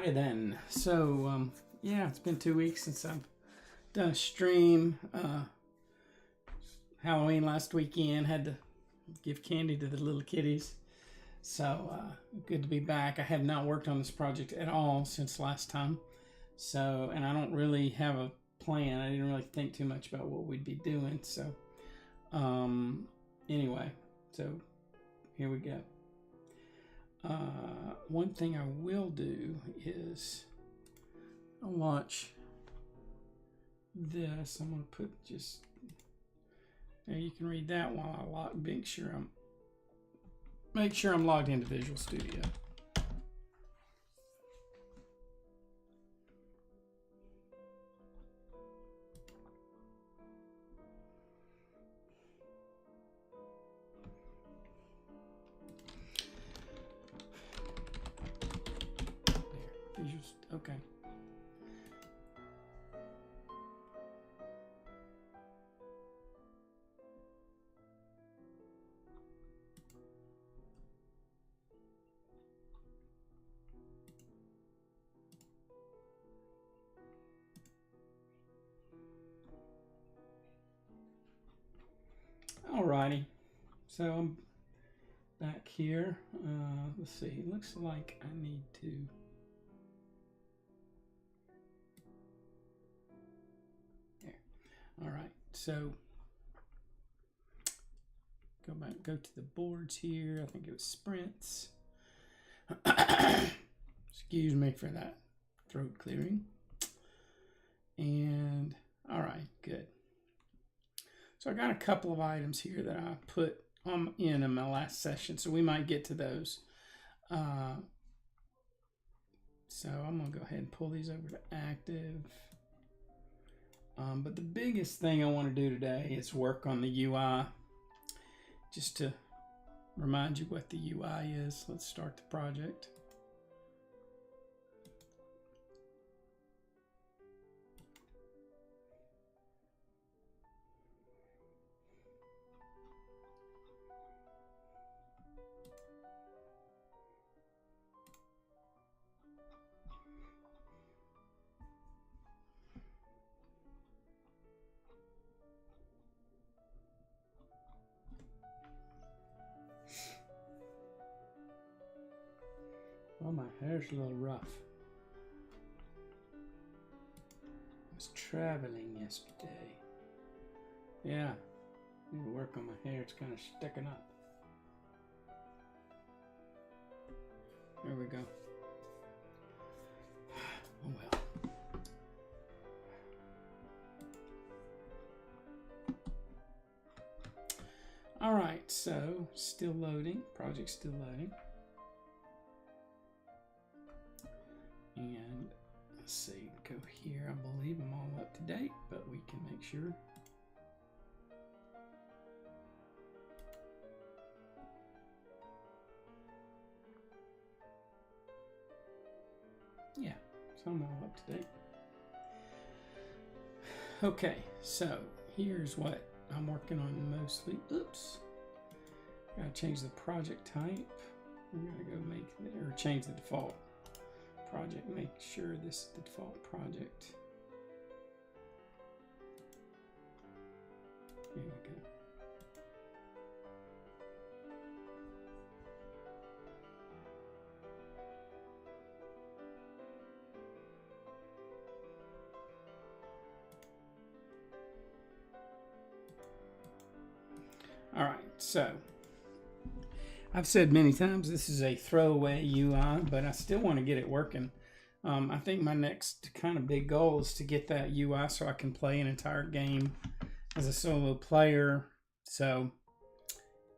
Alrighty then. So yeah, it's been 2 weeks since I've done a stream. Halloween last weekend, had to give candy to the little kitties. So good to be back. I have not worked on this project at all since last time. So, and I don't really have a plan. I didn't really think too much about what we'd be doing. So anyway, so here we go. One thing I will do is I'll launch this. I'm going to put just there. You can read that while I make sure I'm logged into Visual Studio. Okay. Alrighty. So I'm back here. Let's see. It looks like I need to. All right, so go to the boards here. I think it was sprints. Excuse me for that throat clearing. And all right, good. So I got a couple of items here that I put in my last session, so we might get to those. So I'm gonna go ahead and pull these over to active. But the biggest thing I want to do today is work on the UI. Just to remind you what the UI is, let's start the project. Well, my hair's a little rough. I was traveling yesterday. Yeah, need to work on my hair. It's kind of sticking up. There we go. Oh well. All right, so still loading. Project's still loading. And let's see, go here. I believe I'm all up to date, but we can make sure. Yeah, so I'm all up to date. Okay, so here's what I'm working on mostly. Oops. Gotta change the project type. I'm gonna go change the default project. Make sure this is the default project. Here we go. All right, so I've said many times this is a throwaway UI, but I still want to get it working. I think my next kind of big goal is to get that UI so I can play an entire game as a solo player. So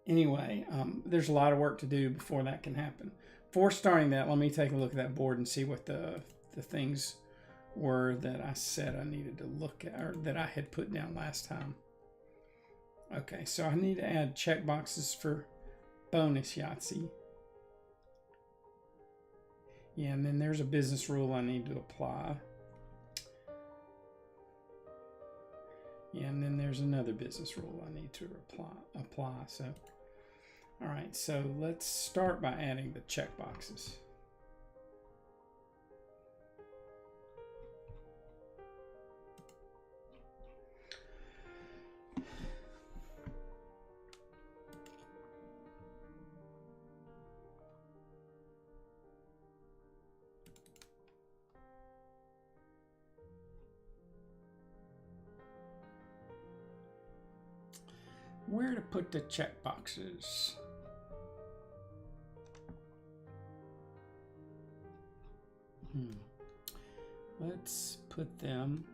anyway, there's a lot of work to do before that can happen. Before starting that, let me take a look at that board and see what the things were that I said I needed to look at, or that I had put down last time. Okay, so I need to add checkboxes for bonus Yahtzee. Yeah, and then there's a business rule I need to apply. Yeah, and then there's another business rule I need to apply. So, all right, so let's start by adding the checkboxes. where to put the check boxes. Let's put them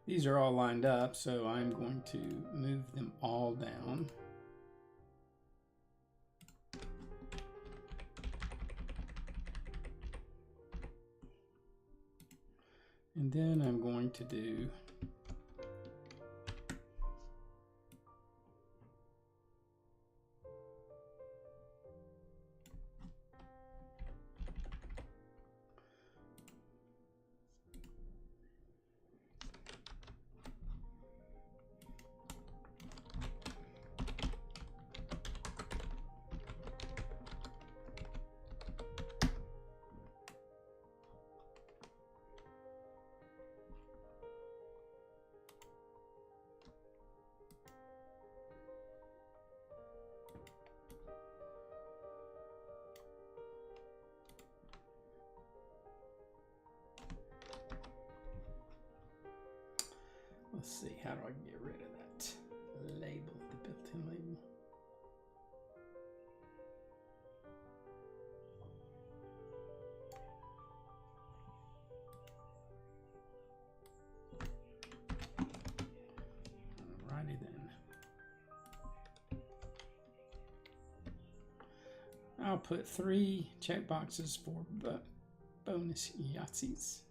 these are all lined up, so I'm going to move them all down. And then I'm going to do let's see, how do I get rid of that label, the built-in label? Alrighty then. I'll put 3 check boxes for bonus Yahtzees.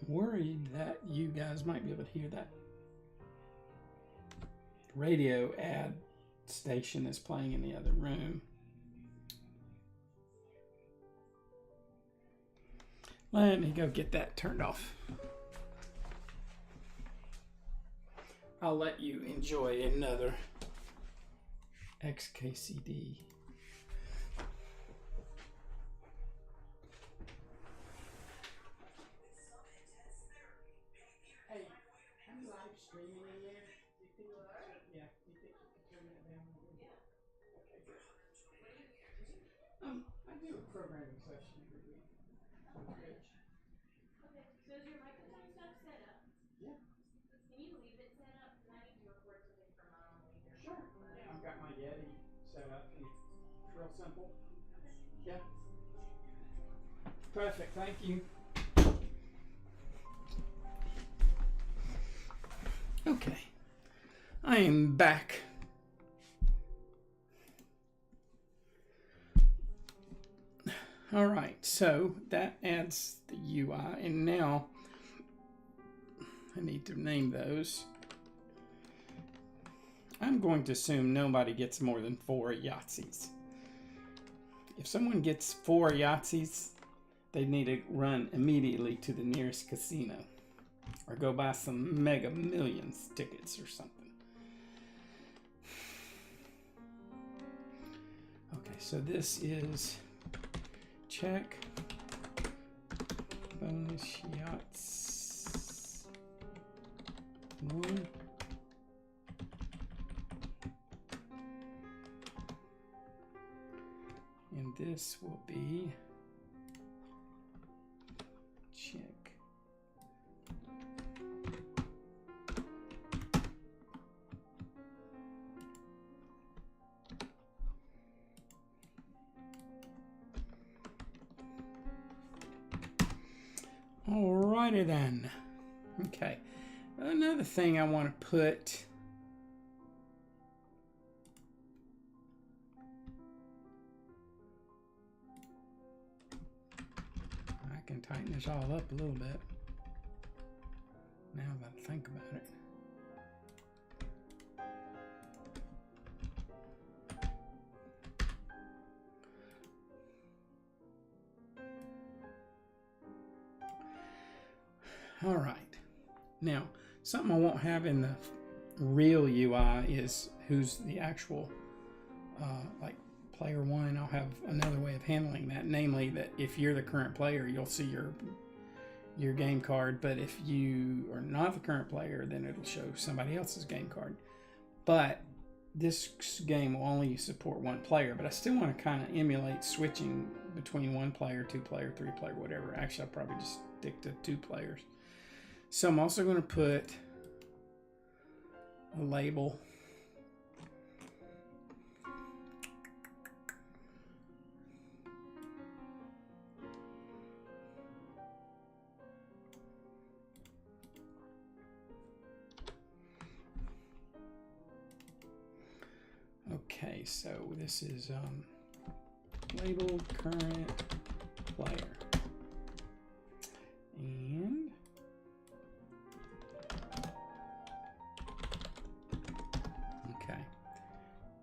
Worried that you guys might be able to hear that radio ad station that's playing in the other room. Let me go get that turned off. I'll let you enjoy another XKCD. I do a programming session every week on Twitch. Okay, so is your microphone stuff set up? Yeah. Can you leave it set up? Because I need to record something for Mom later. Sure. Yeah, I've got my Yeti set up and it's real simple. Yeah. Perfect, thank you. Okay, I am back. All right, so that adds the UI, and now I need to name those. I'm going to assume nobody gets more than 4 Yahtzees. If someone gets 4 Yahtzees, they need to run immediately to the nearest casino or go buy some Mega Millions tickets or something. Okay, so this is check bonus shots 1. And this will be check. Alrighty then. Okay. Another thing I want to put. I can tighten this all up a little bit. Now that I think about it. All right. Now, something I won't have in the real UI is who's the actual, like player 1. I'll have another way of handling that, namely that if you're the current player, you'll see your game card, but if you are not the current player, then it'll show somebody else's game card. But this game will only support 1 player, but I still want to kind of emulate switching between 1 player, 2 player, 3 player, whatever. Actually, I'll probably just stick to 2 players. So I'm also going to put a label. Okay, so this is label current player. And okay.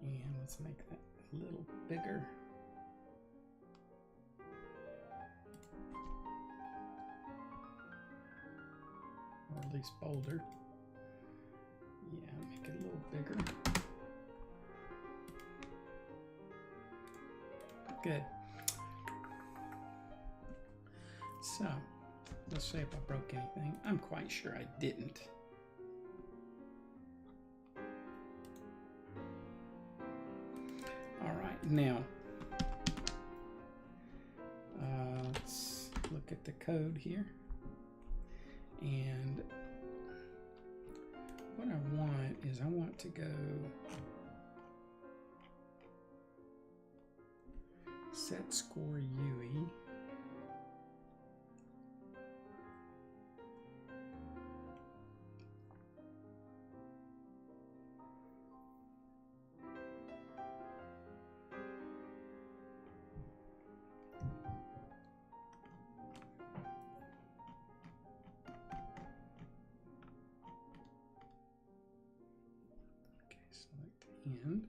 And let's make that a little bigger. Or at least bolder. Yeah, make it a little bigger. Good. So, let's see if I broke anything. I'm quite sure I didn't. All right, now let's look at the code here. And what I want is I want to go set score UE. Okay, select end.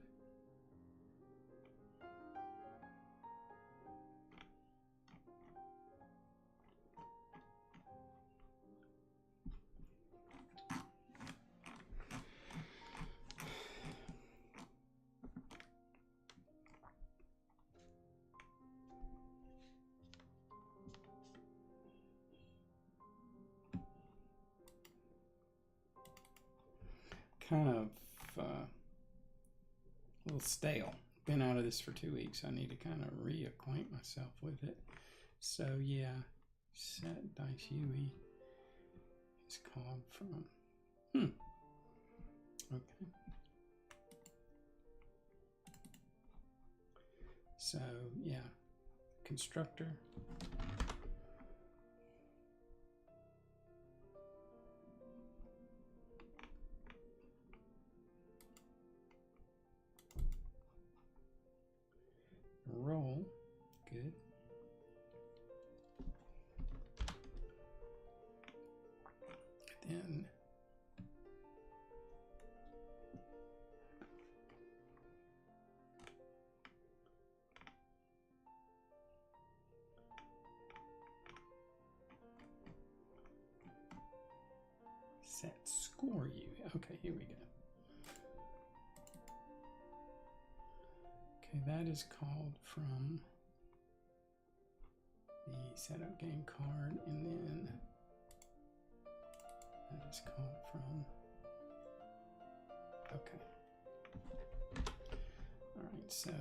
Kind of a little stale. Been out of this for 2 weeks. I need to kind of reacquaint myself with it. So yeah, set dice UE is called from. Okay. So yeah, constructor. Roll, good. Then set score you. Okay, here we go. Okay, that is called from the setup game card, and then that is called from. Okay. All right, so.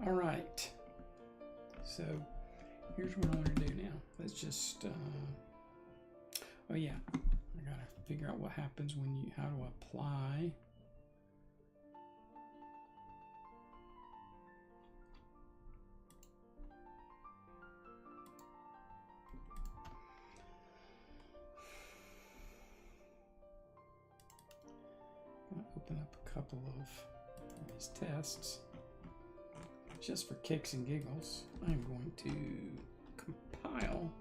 All right, so here's what I want to do now. Let's just, oh yeah, I gotta figure out what happens when you, how to apply. I'm gonna open up a couple of these tests. Just for kicks and giggles, I'm going to compile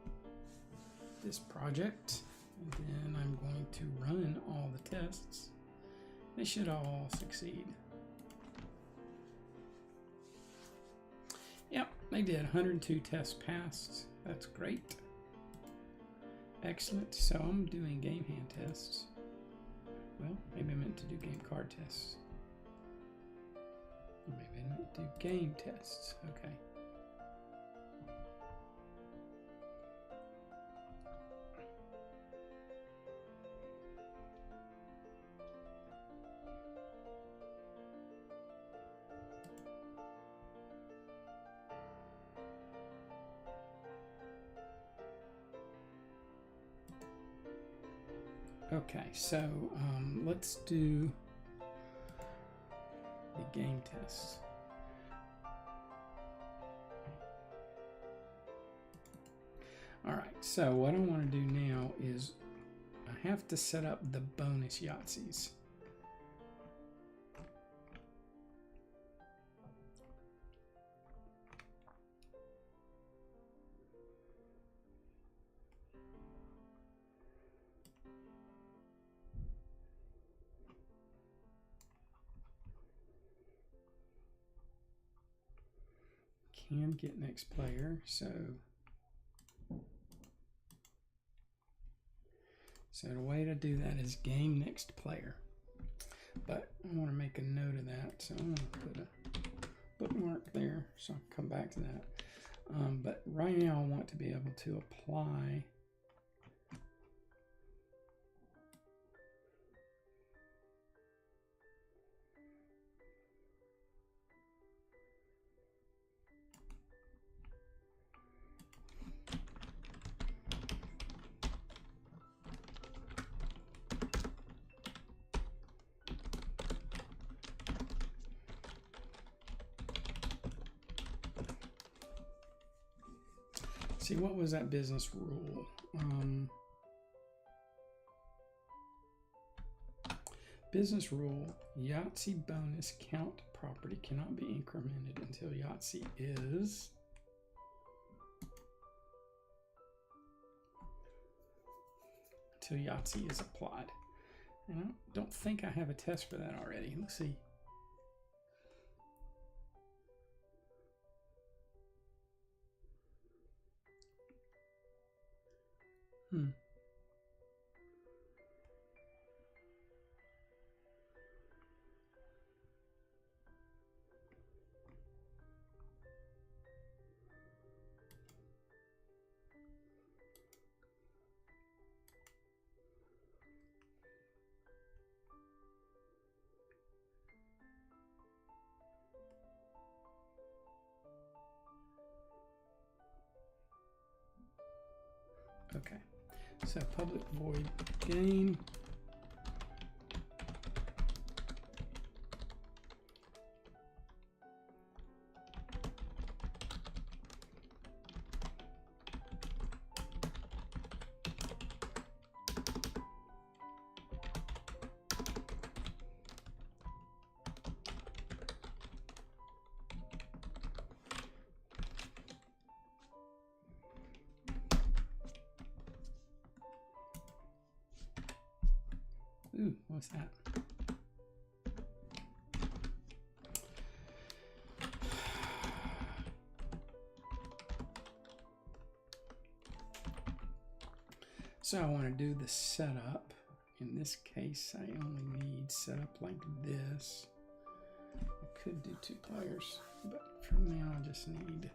this project, and then I'm going to run all the tests. They should all succeed. Yep, they did. 102 tests passed. That's great. Excellent. So I'm doing game hand tests. Well, maybe I meant to do game card tests. Maybe I need to do game tests. Okay. Okay, so let's do the game tests. All right, so what I want to do now is I have to set up the bonus Yahtzees. Can get next player, so the way to do that is game next player. But I want to make a note of that, so I'm going to put a bookmark there so I'll come back to that. But right now I want to be able to apply see, what was that business rule? Business rule, Yahtzee bonus count property cannot be incremented until Yahtzee is applied. And I don't think I have a test for that already. Let's see. Hmm. Okay, so public void game. Ooh, what's that? So I want to do the setup. In this case, I only need setup like this. I could do 2 players, but for now I just need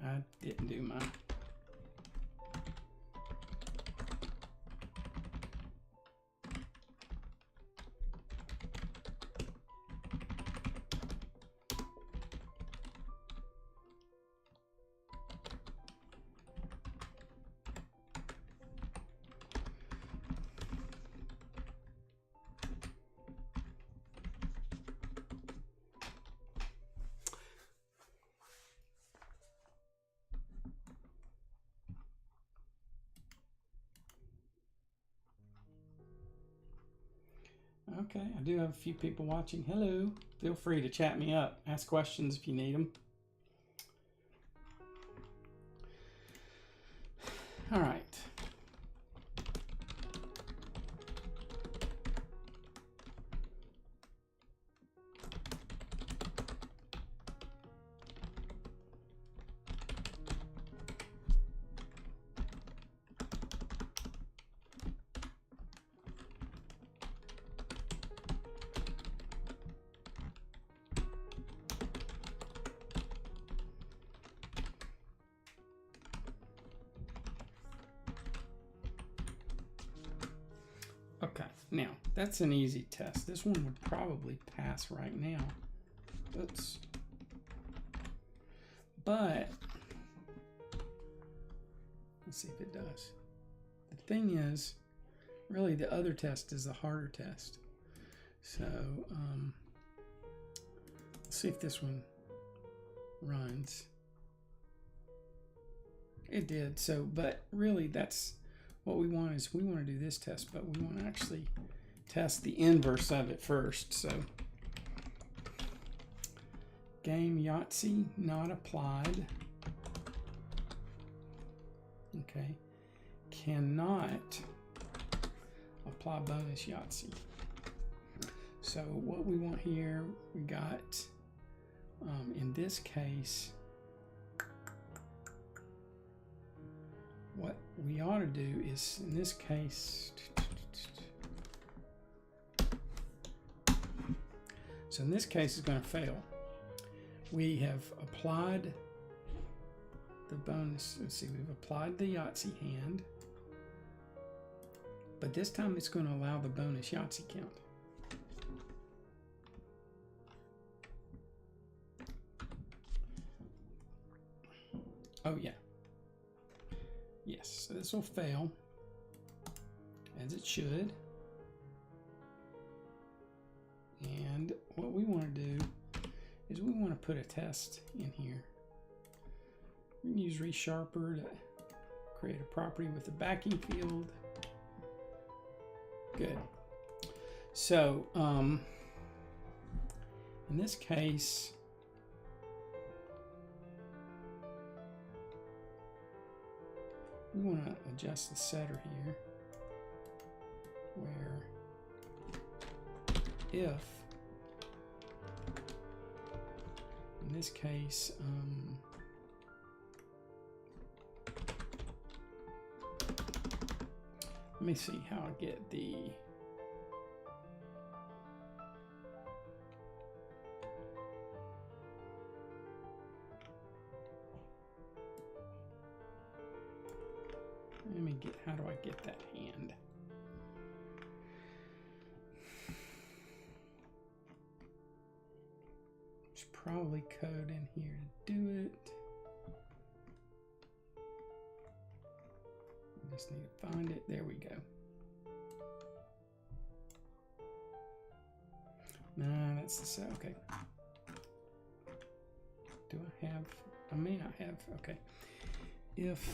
I didn't do mine. Okay, I do have a few people watching. Hello. Feel free to chat me up. Ask questions if you need them. All right. Okay, now that's an easy test. This one would probably pass right now. Oops. But let's see if it does. The thing is, really the other test is the harder test. So let's see if this one runs. It did. So, but really that's what we want is we want to do this test, but we want to actually test the inverse of it first. So game Yahtzee not applied. Okay. Cannot apply bonus Yahtzee. So what we want here, we got, in this case, what we ought to do is, in this case, so in this case it's going to fail. We have applied the bonus. Let's see, we've applied the Yahtzee hand, but this time it's going to allow the bonus Yahtzee count. Oh yeah. Yes, so this will fail, as it should. And what we want to do is we want to put a test in here. We can use ReSharper to create a property with a backing field. Good. So, in this case, we want to adjust the setter here, where if, in this case, let me see how I get the how do I get that hand? There's probably code in here to do it. I just need to find it. There we go. Nah, that's the set. Okay. Do I have? I may not have. Okay. If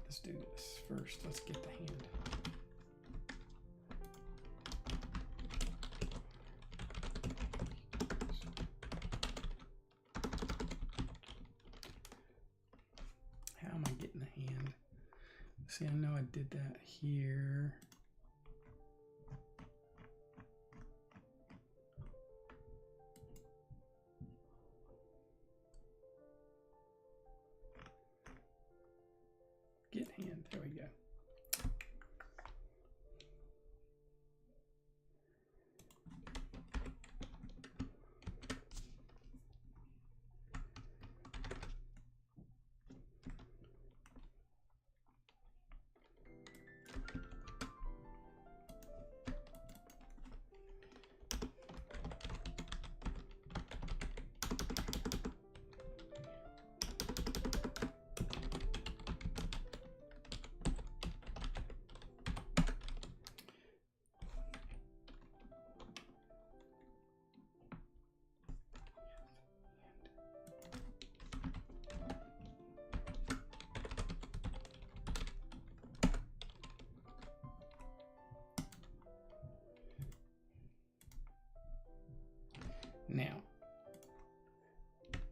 let's do this first. Let's get the hand. How am I getting the hand? See, I know I did that here. Get hand, there we go.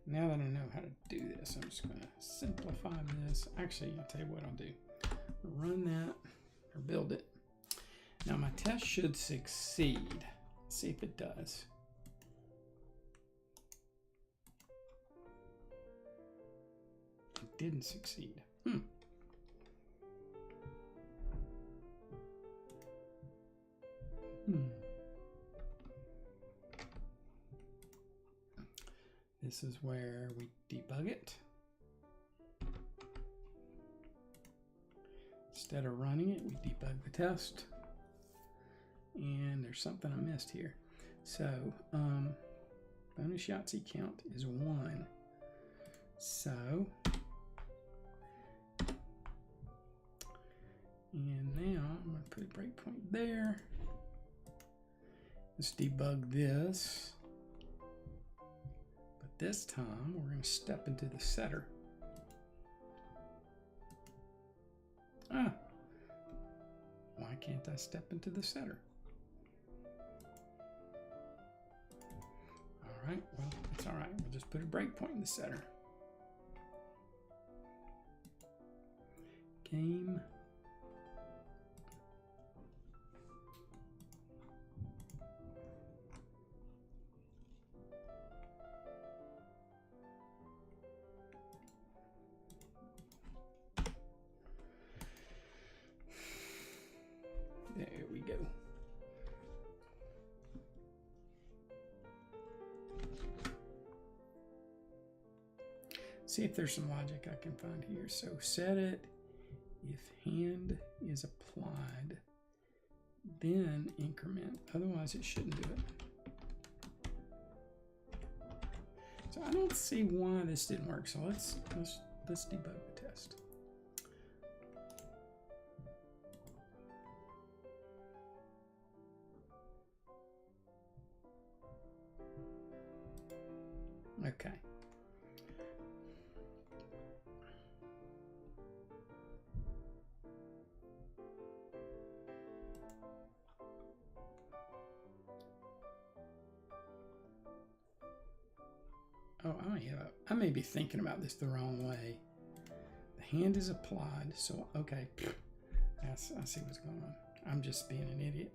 Now that I know how to do this, I'm just going to simplify this. Actually, I'll tell you what I'll do. Run that, or build it. Now my test should succeed. Let's see if it does. It didn't succeed. This is where we debug it. Instead of running it, we debug the test. And there's something I missed here. So, bonus Yahtzee count is 1. So, and now I'm going to put a breakpoint there. Let's debug this. This time, we're going to step into the setter. Why can't I step into the setter? All right, well, it's all right. We'll just put a breakpoint in the setter. Game. There we go. See if there's some logic I can find here. So set it if hand is applied, then increment. Otherwise, it shouldn't do it. So I don't see why this didn't work. So let's debug the test. Okay. Oh, I may be thinking about this the wrong way. The hand is applied, so okay. I see what's going on. I'm just being an idiot.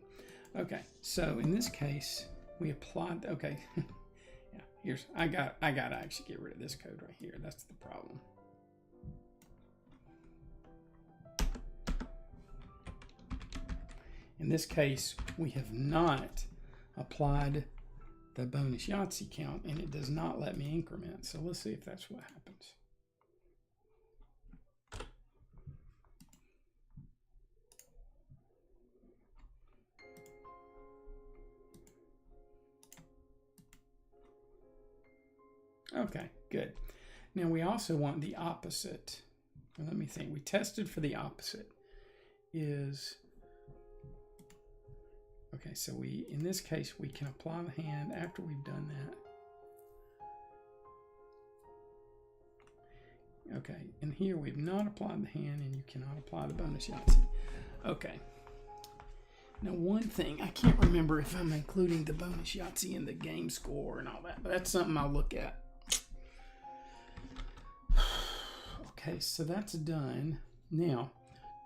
Okay, so in this case, we applied. Okay, yeah. I got to actually get rid of this code right here. That's the problem. In this case, we have not applied the bonus Yahtzee count, and it does not let me increment. So let's see if that's what happens. Okay, good. Now we also want the opposite. Well, let me think. We tested for the opposite. Okay, so in this case, we can apply the hand after we've done that. Okay, and here we've not applied the hand, and you cannot apply the bonus Yahtzee. Okay. Now, one thing, I can't remember if I'm including the bonus Yahtzee in the game score and all that, but that's something I'll look at. Okay, so that's done. Now,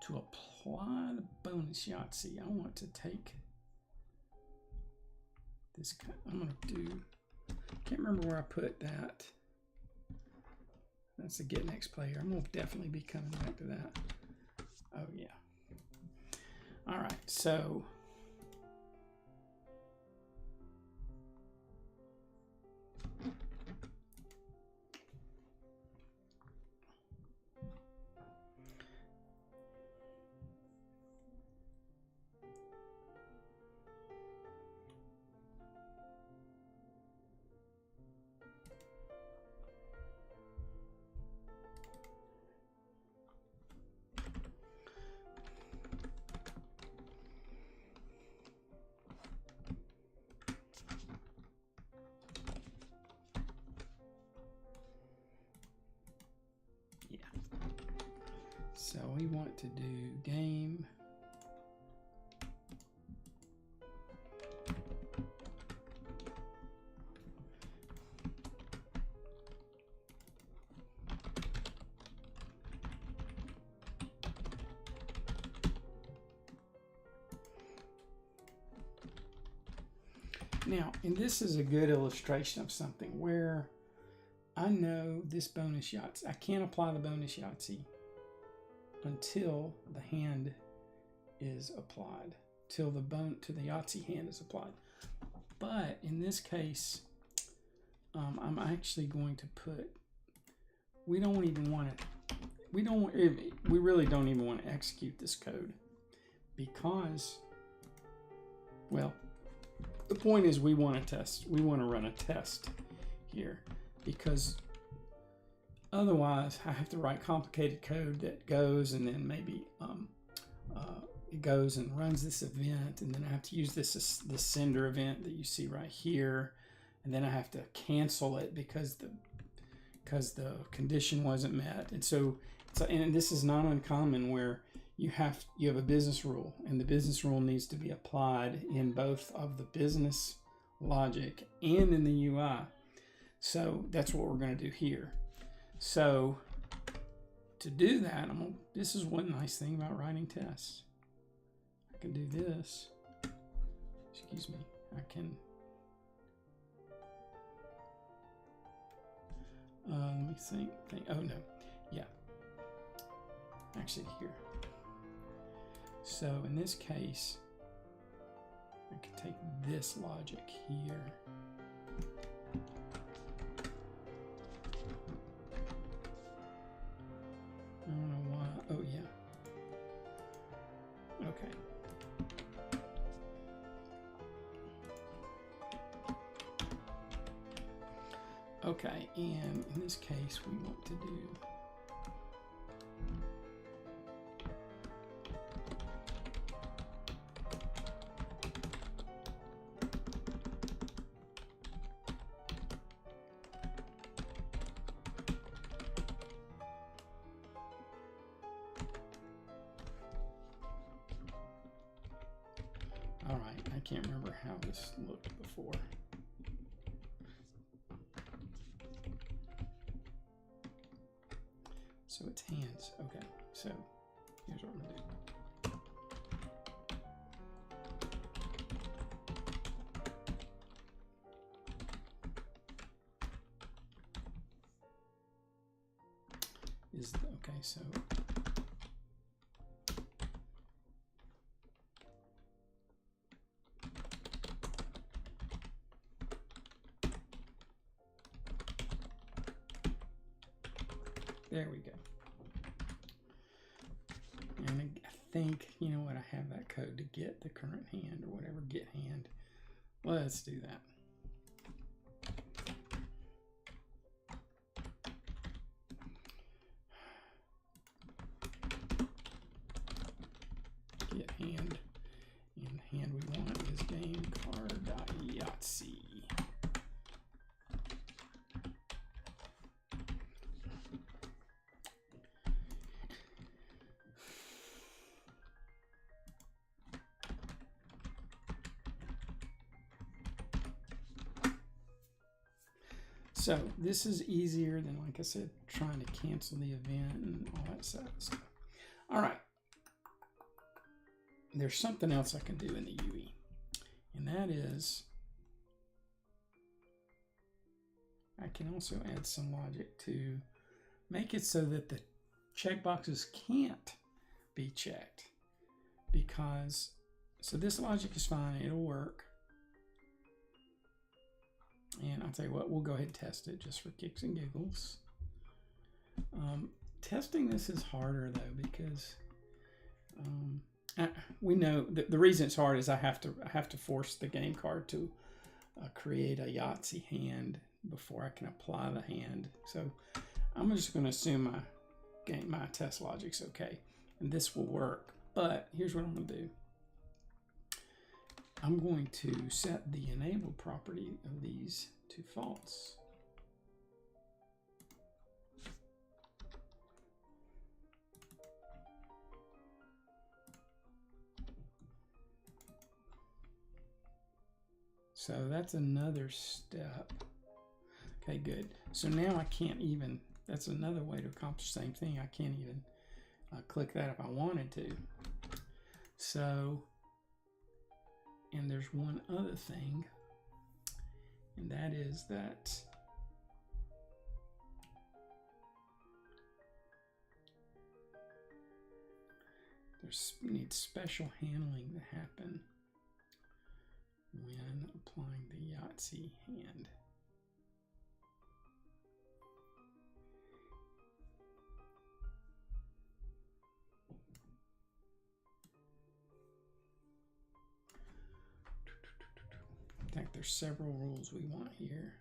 to apply the bonus Yahtzee, I want to take this. I'm going to do, can't remember where I put that. That's the get next player. I'm going to definitely be coming back to that. Oh, yeah. All right, so So we want to do game. Now, and this is a good illustration of something where I know this bonus Yahtzee, I can't apply the bonus Yahtzee until the hand is applied, till the Yahtzee hand is applied. But in this case, I'm actually going to put, we really don't even want to execute this code because, well, the point is we want to run a test here because otherwise, I have to write complicated code that goes and then maybe it goes and runs this event, and then I have to use this sender event that you see right here, and then I have to cancel it because the condition wasn't met. And so and this is not uncommon where you have a business rule, and the business rule needs to be applied in both of the business logic and in the UI. So that's what we're going to do here. So to do that, this is one nice thing about writing tests. I can do this. Excuse me. I can. Let me think. Oh no. Yeah. Actually, here. So in this case, I can take this logic here. I don't know why. Oh yeah. Okay. Okay, and in this case, we want to do all right, I can't remember how this looked before. So it's hands. Okay, so here's what I'm gonna do. Okay, so there we go. And I think, you know what, I have that code to get the current hand or whatever, get hand. Let's do that. Get hand, and the hand we want is game card.yahtzee. So this is easier than, like I said, trying to cancel the event and all that stuff. All right. There's something else I can do in the UE, and that is I can also add some logic to make it so that the checkboxes can't be checked, because, so this logic is fine, it'll work. And I'll tell you what, we'll go ahead and test it just for kicks and giggles. Testing this is harder though, because we know the reason it's hard is I have to force the game card to create a Yahtzee hand before I can apply the hand. So I'm just going to assume my test logic's okay, and this will work. But here's what I'm going to do. I'm going to set the enable property of these to false. So that's another step. Okay, good. So now I can't even, that's another way to accomplish the same thing. I can't even click that if I wanted to. So, and there's one other thing, and that is that needs special handling to happen when applying the Yahtzee hand. In fact, there's several rules we want here.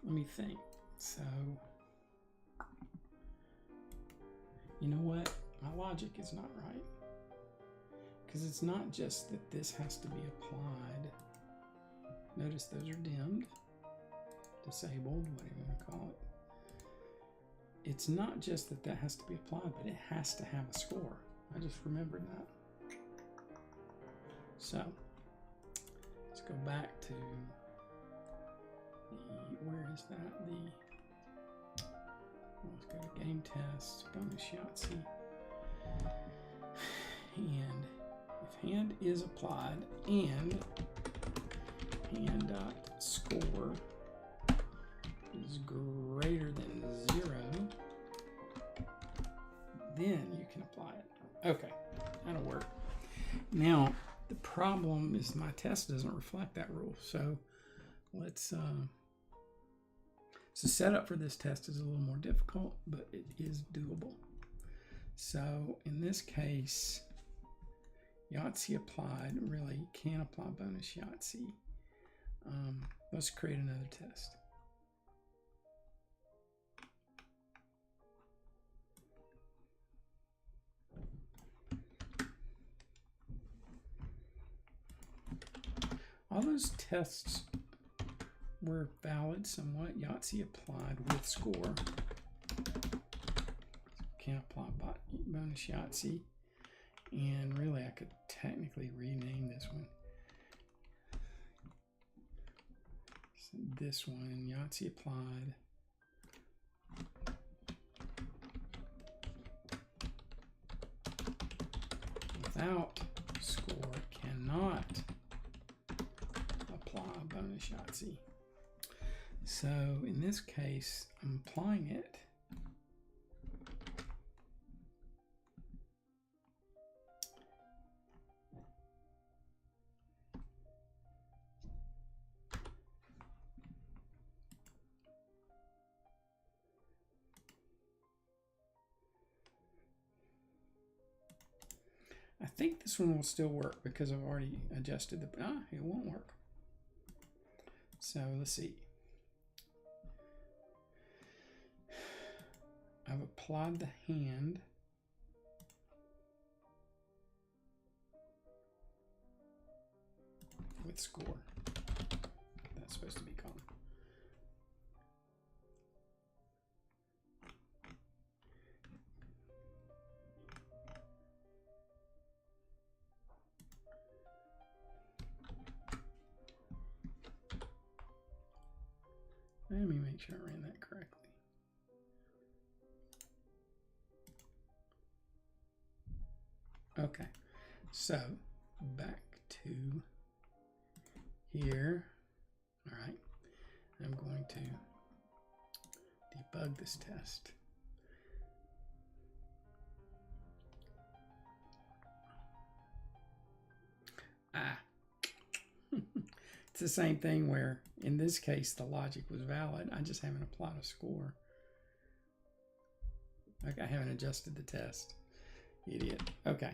Let me think. So You know what? My logic is not right. Because it's not just that this has to be applied. Notice those are dimmed, disabled, whatever you want to call it. It's not just that that has to be applied, but it has to have a score. I just remembered that. So, let's go back to where is that? Let's go to game test, bonus Yahtzee. And if hand is applied and hand dot score is greater than 0, then you can apply it. Okay, that'll work. Now, the problem is my test doesn't reflect that rule. So let's, so setup for this test is a little more difficult, but it is doable. So in this case, Yahtzee applied, really can't apply bonus Yahtzee. Let's create another test. All those tests were valid somewhat. Yahtzee applied with score. Can't apply bonus Yahtzee. And really, I could technically rename this one. So this one, Yahtzee applied. Without score, cannot apply bonus Yahtzee. So in this case, I'm applying it. I think this one will still work because I've already adjusted the, it won't work. So let's see. I've applied the hand. With score. That's supposed to be called. Let me make sure I ran that correctly. Okay, so back to here. All right, I'm going to debug this test. It's the same thing where in this case the logic was valid. I just haven't applied a score. Like I haven't adjusted the test. Idiot. Okay.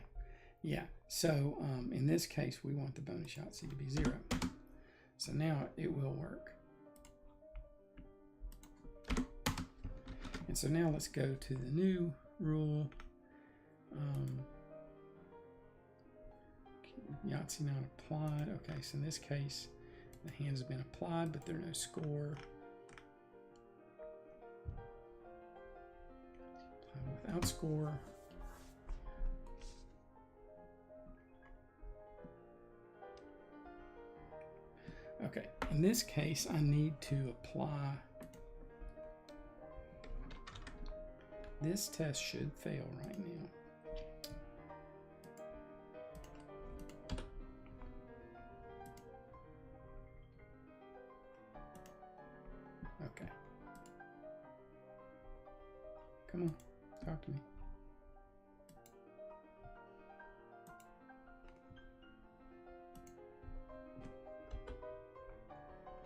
Yeah. So in this case we want the bonus Yahtzee to be 0. So now it will work. And so now let's go to the new rule. Yahtzee not applied. Okay, so in this case, the hand has been applied, but there's no score. Without score. Okay, in this case, I need to apply. This test should fail right now. Okay. Come on, talk to me.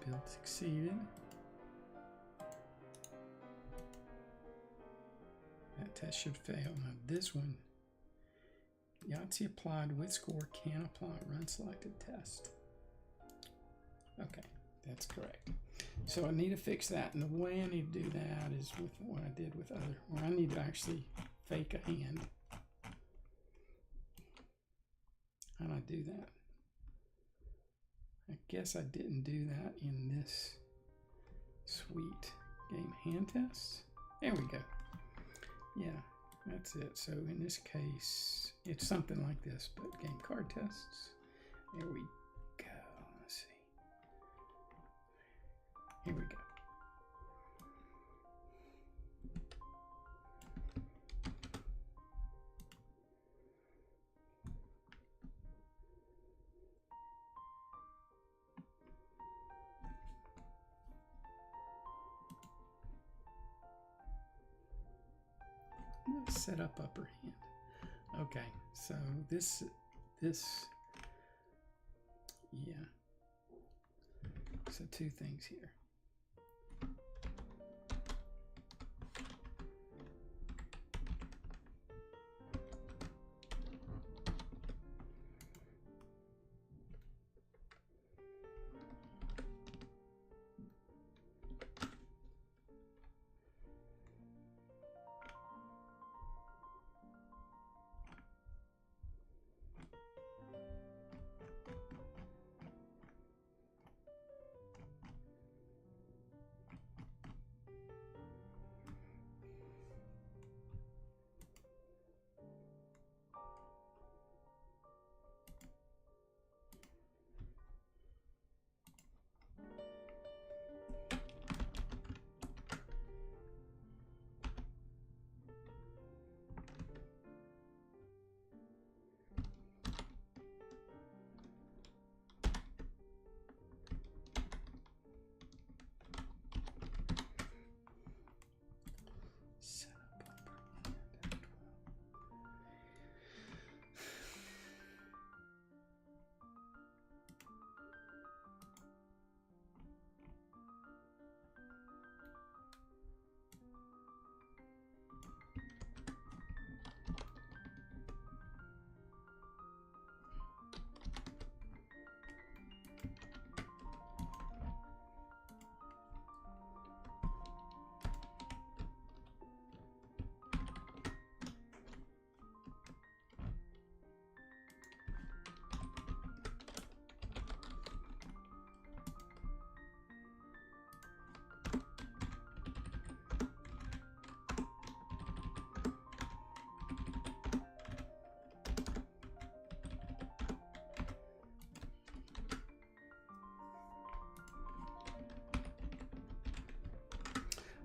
Build succeeded. That test should fail. Now this one, Yahtzee applied with score can apply run selected test. Okay, that's correct. So I need to fix that, and the way I need to do that is with what I did with other, where I need to actually fake a hand. How do I do that? I guess I didn't do that in this sweet game hand test. There we go. Yeah, that's it. So in this case, it's something like this, but game card tests. There we go. Let's see. Here we go. Let's set up upper hand. Okay, so this, yeah. So two things here.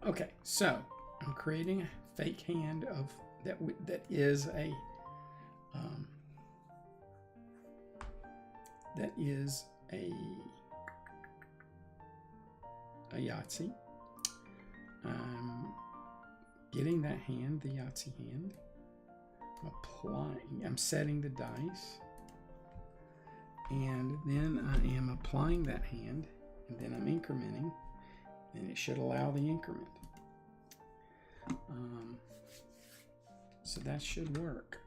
Okay, so I'm creating a fake hand of that is a Yahtzee. I'm getting that hand, the Yahtzee hand. I'm setting the dice, and then I am applying that hand, and then I'm incrementing, and it should allow the increment. So that should work.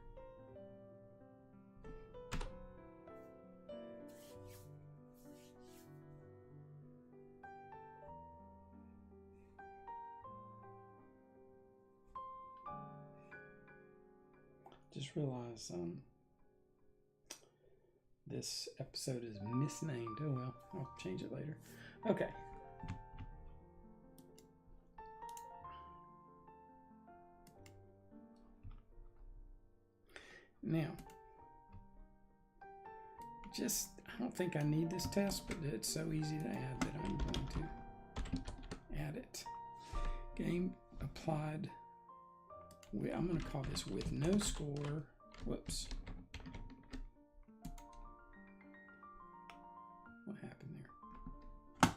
Just realized this episode is misnamed. Oh well, I'll change it later. Okay. Now, I don't think I need this test, but it's so easy to add that I'm going to add it. Game applied. I'm going to call this with no score. Whoops. What happened there?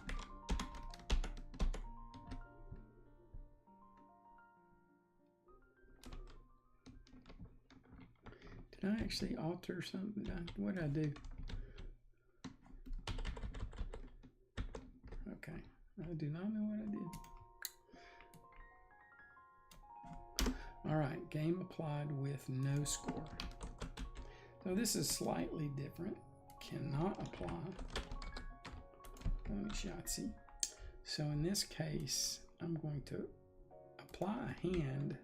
Did I actually alter something? What did I do? Okay. I do not know what I did. All right, game applied with no score. So this is slightly different. Cannot apply. Yahtzee. So in this case, I'm going to apply a hand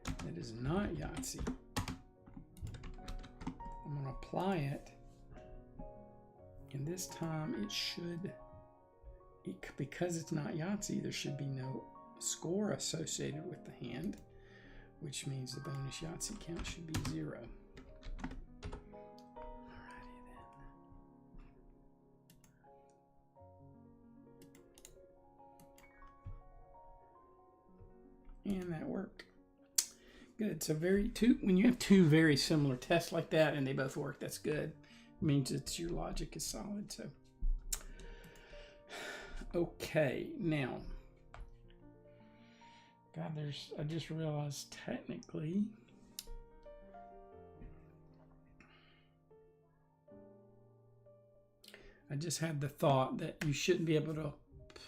that is not Yahtzee. I'm going to apply it, and this time it should, because it's not Yahtzee, there should be no score associated with the hand, which means the bonus Yahtzee count should be 0. And that worked. Good. So when you have two very similar tests like that and they both work, that's good. It means that your logic is solid. So okay, now God, I just realized technically I just had the thought that you shouldn't be able to,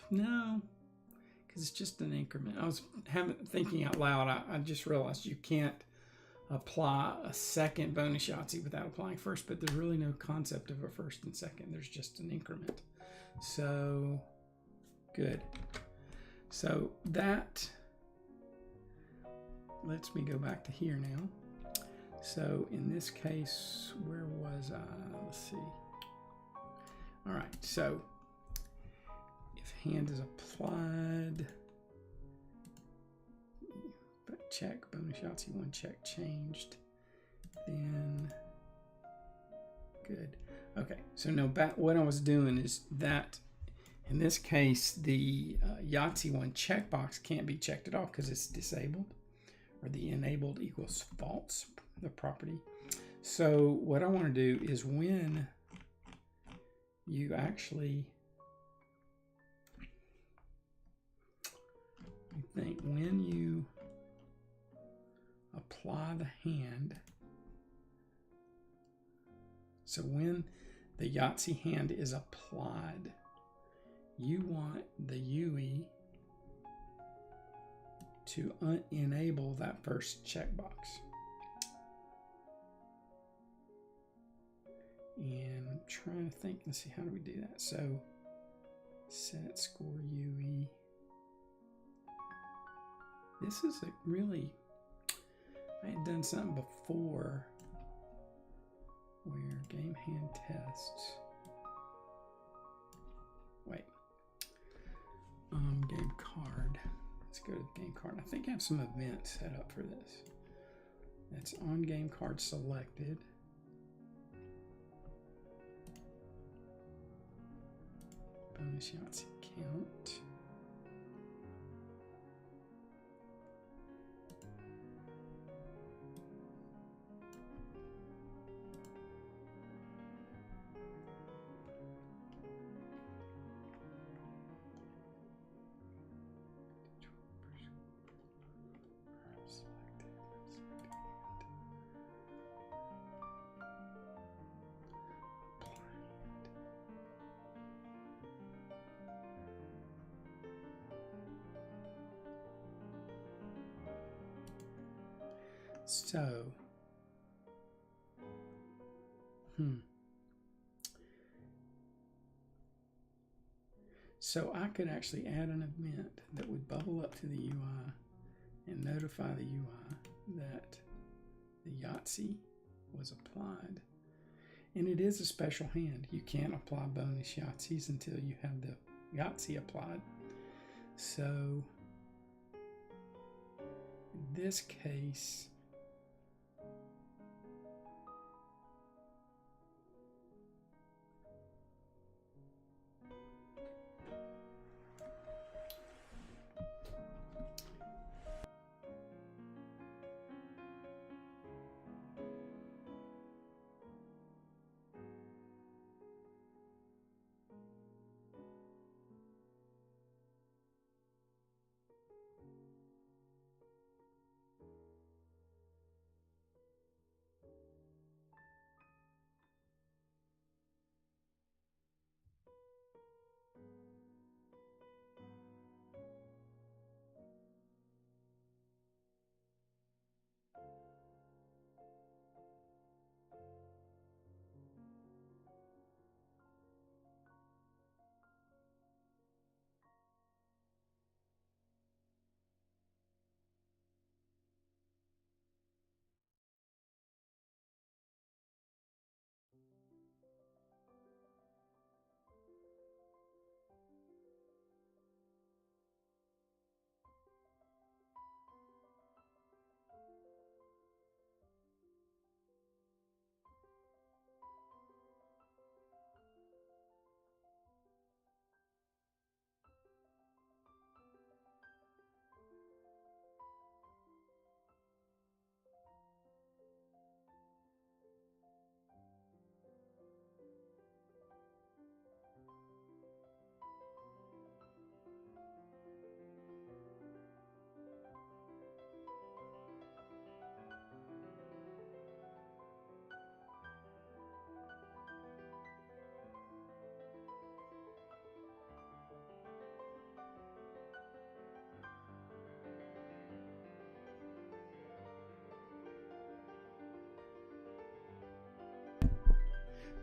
no, because it's just an increment. I was thinking out loud. I just realized you can't apply a second bonus Yahtzee without applying first, but there's really no concept of a first and second. There's just an increment. So good. So that lets me go back to here now. So in this case, where was I? Let's see. All right, so if hand is applied, check, bonus Yahtzee 1 check changed, then good. Okay, so no, what I was doing is that in this case, the Yahtzee 1 checkbox can't be checked at all because it's disabled, or the enabled equals false, the property. So what I want to do is when you actually, when you apply the hand, so when the Yahtzee hand is applied, you want the UE to enable that first checkbox. And I'm trying to think, let's see, how do we do that? So set score UE. This is I had done something before where game hand tests. Wait. Game card. Let's go to the game card. I think I have some events set up for this. That's on game card selected. Bonus Yahtzee count. So, So I could actually add an event that would bubble up to the UI and notify the UI that the Yahtzee was applied. And it is a special hand. You can't apply bonus Yahtzees until you have the Yahtzee applied. So in this case,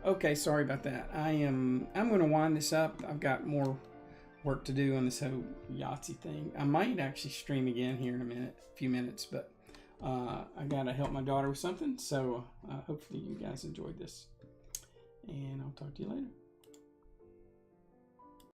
Okay, sorry about that. I'm going to wind this up. I've got more work to do on this whole Yahtzee thing. I might actually stream again here in a few minutes, but I got to help my daughter with something. So hopefully you guys enjoyed this. And I'll talk to you later.